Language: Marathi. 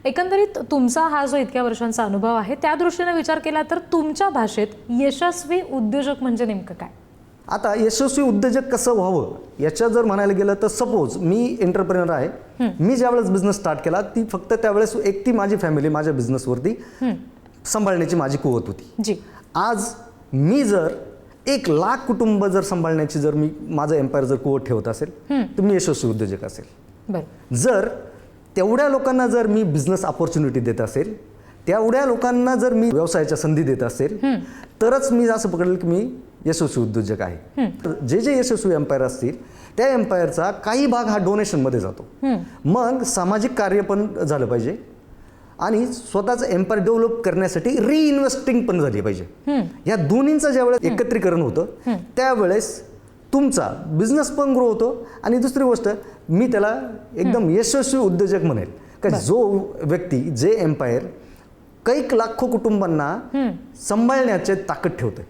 एकंदरीत तुमचा हा जो इतक्या वर्षांचा अनुभव आहे त्या दृष्टीने विचार केला तर तुमच्या भाषेत यशस्वी उद्योजक म्हणजे नेमकं काय? आता यशस्वी उद्योजक कसं व्हावं याच्या जर म्हणायला गेलं तर सपोज मी एंटरप्रेनर आहे, मी ज्यावेळेस बिझनेस स्टार्ट केला ती फक्त त्यावेळेस ती माझी फॅमिली माझ्या बिझनेसवरती सांभाळण्याची माझी कुवत होती जी. आज मी जर 1,00,000 कुटुंब जर सांभाळण्याची जर मी माझं एम्पायर जर कुवत ठेवत असेल तर मी यशस्वी उद्योजक असेल. बरं. जर तेवढ्या लोकांना जर मी बिझनेस अपॉर्च्युनिटी देत असेल, तेवढ्या लोकांना जर मी व्यवसायाच्या संधी देत असेल तरच मी असं पकडलं की मी यशस्वी उद्योजक आहे. जे जे यशस्वी एम्पायर असतील त्या एम्पायरचा काही भाग हा डोनेशनमध्ये जातो. मग सामाजिक कार्य पण झालं पाहिजे आणि स्वतःचं एम्पायर डेव्हलप करण्यासाठी रिइन्व्हेस्टिंग पण झाली पाहिजे. या दोन्हींचं ज्यावेळेस एकत्रीकरण होतं त्यावेळेस तुमचा बिझनेस पण ग्रो होतो आणि दुसरी गोष्ट मी त्याला एकदम यशस्वी उद्योजक म्हणेल का जो व्यक्ती जे एम्पायर कैक लाखो कुटुंबांना सांभाळण्याची ताकद ठेवतोय.